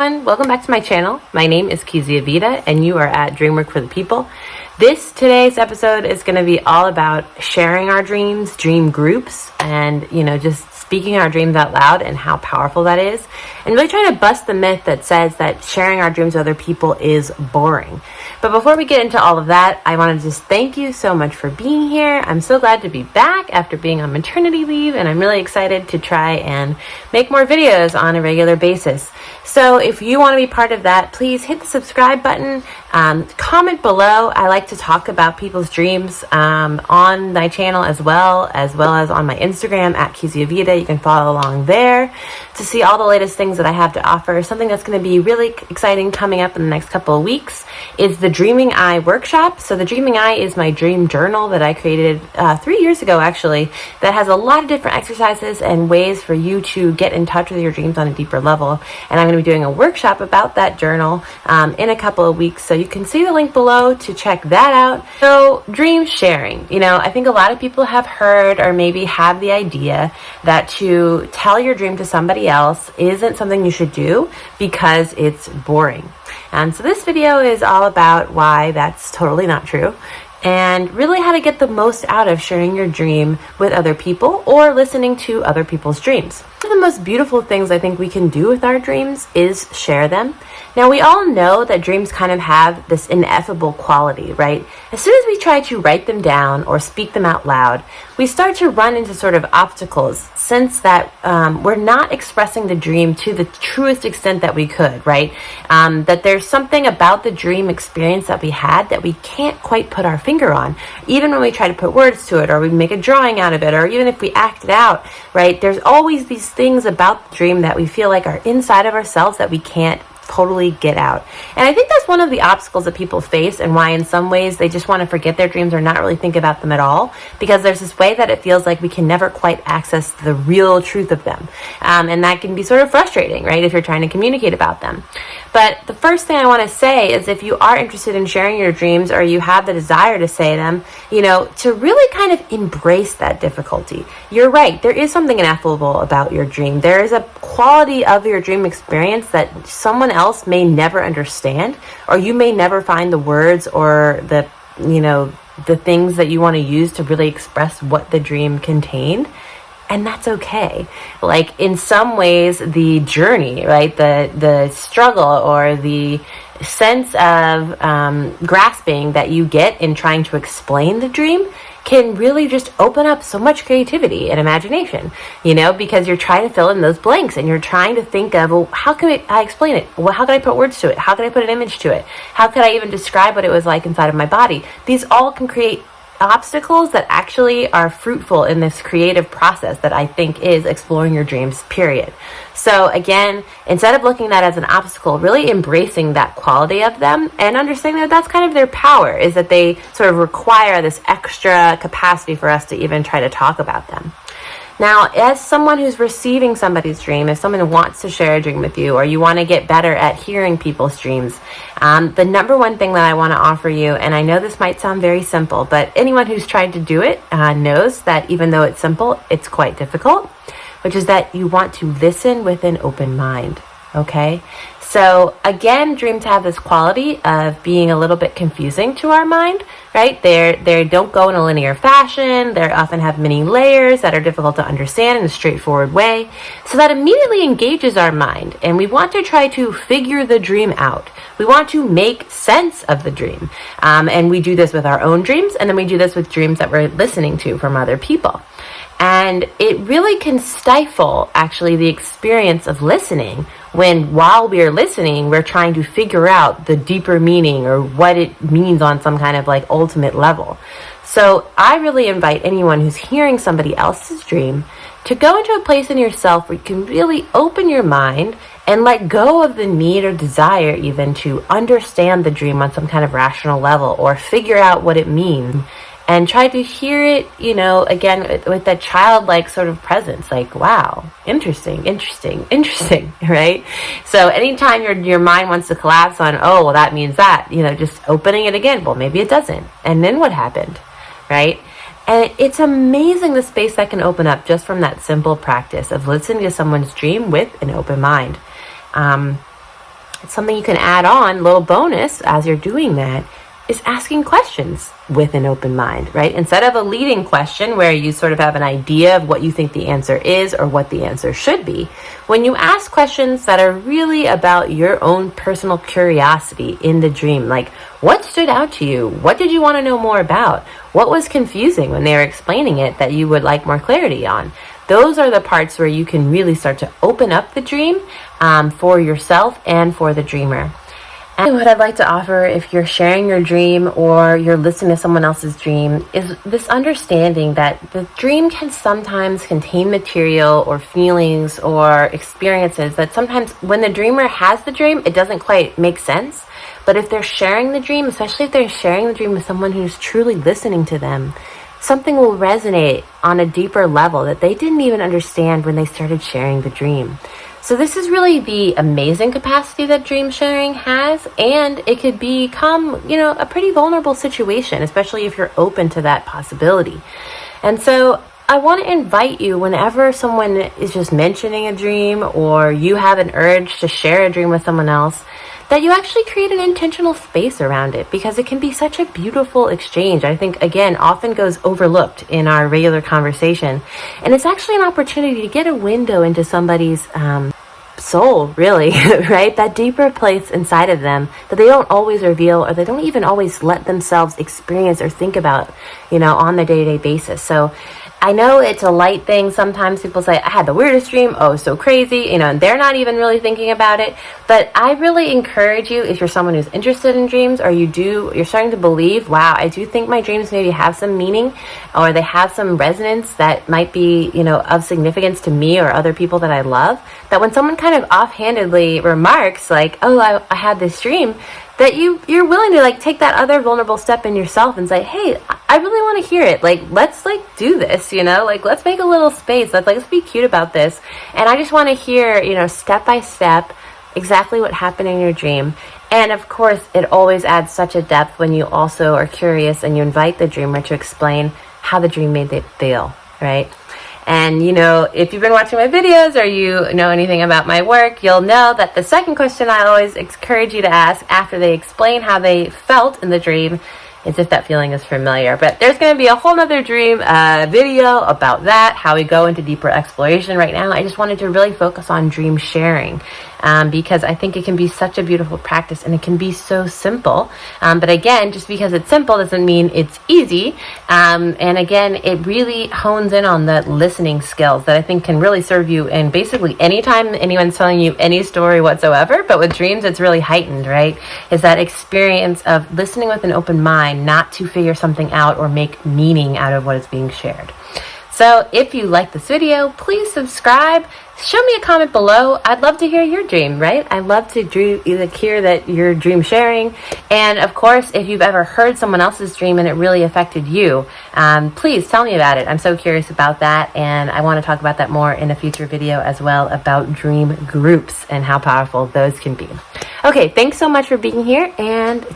Welcome back to my channel. My name is Kezia Vida and you are at Dreamwork for the People. Today's episode is going to be all about sharing our dreams, dream groups, and just speaking our dreams out loud and how powerful that is, and really trying to bust the myth that says that sharing our dreams with other people is boring. But before we get into all of that, I want to just thank you so much for being here. I'm so glad to be back after being on maternity leave, and I'm really excited to try and make more videos on a regular basis. So if you want to be part of that, please hit the subscribe button, comment below. I like to talk about people's dreams on my channel as well as on my Instagram at Kezia Vida. You can follow along there to see all the latest things that I have to offer. Something that's going to be really exciting coming up in the next couple of weeks is the Dreaming Eye workshop. So the Dreaming Eye is my dream journal that I created 3 years ago, actually, that has a lot of different exercises and ways for you to get in touch with your dreams on a deeper level. And I'm going to be doing a workshop about that journal in a couple of weeks. So you can see the link below to check that out. So dream sharing, I think a lot of people have heard or maybe have the idea that to tell your dream to somebody else isn't something you should do because it's boring. And so this video is all about why that's totally not true, and really how to get the most out of sharing your dream with other people or listening to other people's dreams. One of the most beautiful things I think we can do with our dreams is share them. Now, we all know that dreams kind of have this ineffable quality, right? As soon as we try to write them down or speak them out loud, we start to run into sort of obstacles, since that we're not expressing the dream to the truest extent that we could, right? That there's something about the dream experience that we had that we can't quite put our finger on. Even when we try to put words to it, or we make a drawing out of it, or even if we act it out, right? There's always these things about the dream that we feel like are inside of ourselves that we can't totally get out. And I think that's one of the obstacles that people face, and why in some ways they just want to forget their dreams or not really think about them at all, because there's this way that it feels like we can never quite access the real truth of them. And that can be sort of frustrating, right, if you're trying to communicate about them. But the first thing I want to say is, if you are interested in sharing your dreams, or you have the desire to say them, to really kind of embrace that difficulty. You're right, there is something ineffable about your dream. There is a quality of your dream experience that someone else may never understand, or you may never find the words or the things that you want to use to really express what the dream contained. And that's okay. Like, in some ways, the journey, right, the struggle or the sense of grasping that you get in trying to explain the dream can really just open up so much creativity and imagination, because you're trying to fill in those blanks, and you're trying to think of, well, how can I explain it? Well, how can I put words to it? How can I put an image to it? How could I even describe what it was like inside of my body? These all can create obstacles that actually are fruitful in this creative process that I think is exploring your dreams, period. So again, instead of looking at that as an obstacle, really embracing that quality of them and understanding that that's kind of their power, is that they sort of require this extra capacity for us to even try to talk about them. Now, as someone who's receiving somebody's dream, if someone wants to share a dream with you, or you want to get better at hearing people's dreams, the number one thing that I want to offer you, and I know this might sound very simple, but anyone who's tried to do it knows that even though it's simple, it's quite difficult, which is that you want to listen with an open mind, okay? So again, dreams have this quality of being a little bit confusing to our mind, right? They don't go in a linear fashion. They often have many layers that are difficult to understand in a straightforward way. So that immediately engages our mind, and we want to try to figure the dream out. We want to make sense of the dream. And we do this with our own dreams, and then we do this with dreams that we're listening to from other people. And it really can stifle, actually, the experience of listening when, while we are listening, we're trying to figure out the deeper meaning or what it means on some kind of ultimate level. So I really invite anyone who's hearing somebody else's dream to go into a place in yourself where you can really open your mind and let go of the need or desire even to understand the dream on some kind of rational level or figure out what it means. And try to hear it, again, with that childlike sort of presence, like, wow, interesting, right? So anytime your mind wants to collapse on, oh, well, that means that, just opening it again, well, maybe it doesn't. And then what happened, right? And it's amazing the space that can open up just from that simple practice of listening to someone's dream with an open mind. something you can add on, little bonus as you're doing that, is asking questions with an open mind, right? Instead of a leading question where you sort of have an idea of what you think the answer is or what the answer should be, when you ask questions that are really about your own personal curiosity in the dream, like what stood out to you? What did you want to know more about? What was confusing when they were explaining it that you would like more clarity on? Those are the parts where you can really start to open up the dream for yourself and for the dreamer. And what I'd like to offer if you're sharing your dream or you're listening to someone else's dream is this understanding that the dream can sometimes contain material or feelings or experiences that sometimes when the dreamer has the dream, it doesn't quite make sense. But if they're sharing the dream, especially if they're sharing the dream with someone who's truly listening to them, something will resonate on a deeper level that they didn't even understand when they started sharing the dream. So this is really the amazing capacity that dream sharing has, and it could become, a pretty vulnerable situation, especially if you're open to that possibility. And so I want to invite you, whenever someone is just mentioning a dream or you have an urge to share a dream with someone else, that you actually create an intentional space around it, because it can be such a beautiful exchange. I think, again, often goes overlooked in our regular conversation. And it's actually an opportunity to get a window into somebody's soul, really, right? That deeper place inside of them that they don't always reveal, or they don't even always let themselves experience or think about, on the day-to-day basis. So I know it's a light thing. Sometimes people say, I had the weirdest dream. Oh, so crazy, and they're not even really thinking about it. But I really encourage you, if you're someone who's interested in dreams, or you're starting to believe, wow, I do think my dreams maybe have some meaning, or they have some resonance that might be, of significance to me or other people that I love, that when someone kind of offhandedly remarks like, oh, I had this dream, that you're willing to take that other vulnerable step in yourself and say, hey, I really want to hear it. Let's do this, let's make a little space. Let's be cute about this. And I just want to hear, step by step, exactly what happened in your dream. And of course, it always adds such a depth when you also are curious and you invite the dreamer to explain how the dream made them feel, right? And, if you've been watching my videos or you know anything about my work, you'll know that the second question I always encourage you to ask after they explain how they felt in the dream is if that feeling is familiar. But there's going to be a whole nother dream video about that, how we go into deeper exploration. Right now, I just wanted to really focus on dream sharing because I think it can be such a beautiful practice and it can be so simple. But again, just because it's simple doesn't mean it's easy. And again, it really hones in on the listening skills that I think can really serve you in basically anytime anyone's telling you any story whatsoever. But with dreams, it's really heightened, right? Is that experience of listening with an open mind, not to figure something out or make meaning out of what is being shared. So if you like this video, please subscribe. Show me a comment below. I'd love to hear your dream, right? I'd love to hear that you're dream sharing. And of course, if you've ever heard someone else's dream and it really affected you, please tell me about it. I'm so curious about that. And I want to talk about that more in a future video as well, about dream groups and how powerful those can be. Okay, thanks so much for being here, and